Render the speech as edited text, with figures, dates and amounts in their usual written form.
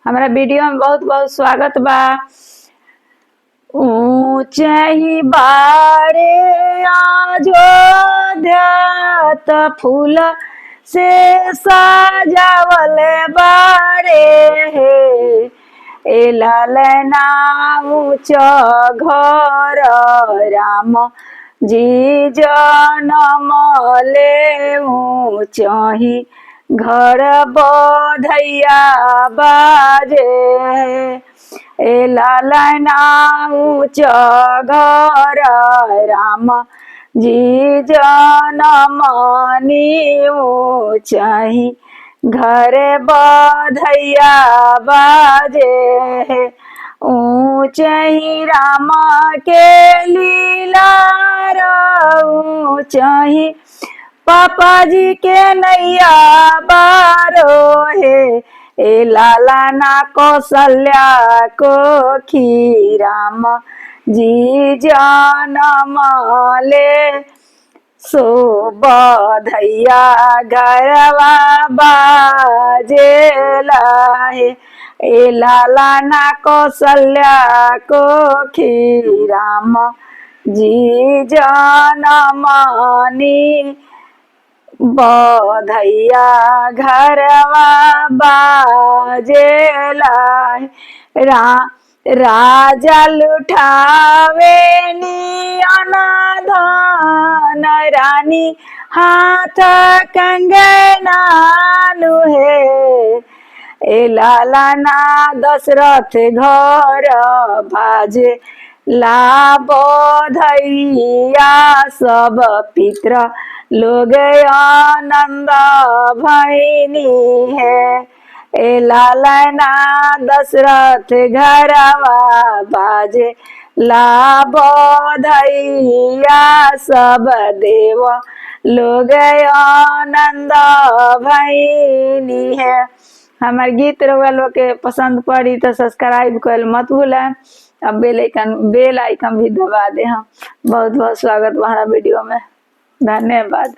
हमारा वीडियो में बहुत बहुत स्वागत बा। ऊंचे बारे अयोध्या त फूल से सजावल बारे ए लालना ऊंच घर राम जी जनम ले ऊंचही घर बधैया बाजे ए लालना ऊंच घर राम जी जनम नी ऊंचही घर बधैया बाजे ऊंचही राम के लीला ऊंचही पापा जी के नैया बारो ए लालना कौशल्या को खीराम जी जनम ले सो बधैया घरवा बाजेला ए लालना कौशल्या को खीराम जी जनम नी बधैया घरवा बाजेला राजा लुठावे नी अनाधन रानी हाथ कंगना नुहे ए लालना दशरथ घर बाजे ला बधैया सब पित्र लोग आनंद भैनी है ए लालना दशरथ घरवा बाजे ला बधैया सब देव लोग आनंद भैनी है। हमारे गीत रउआ लोग के पसंद पड़ी तो सब्सक्राइब कर मत भूलें। अब बेल आइकन भी दबा दे। हम बहुत बहुत स्वागत हमारा वीडियो में। धन्यवाद।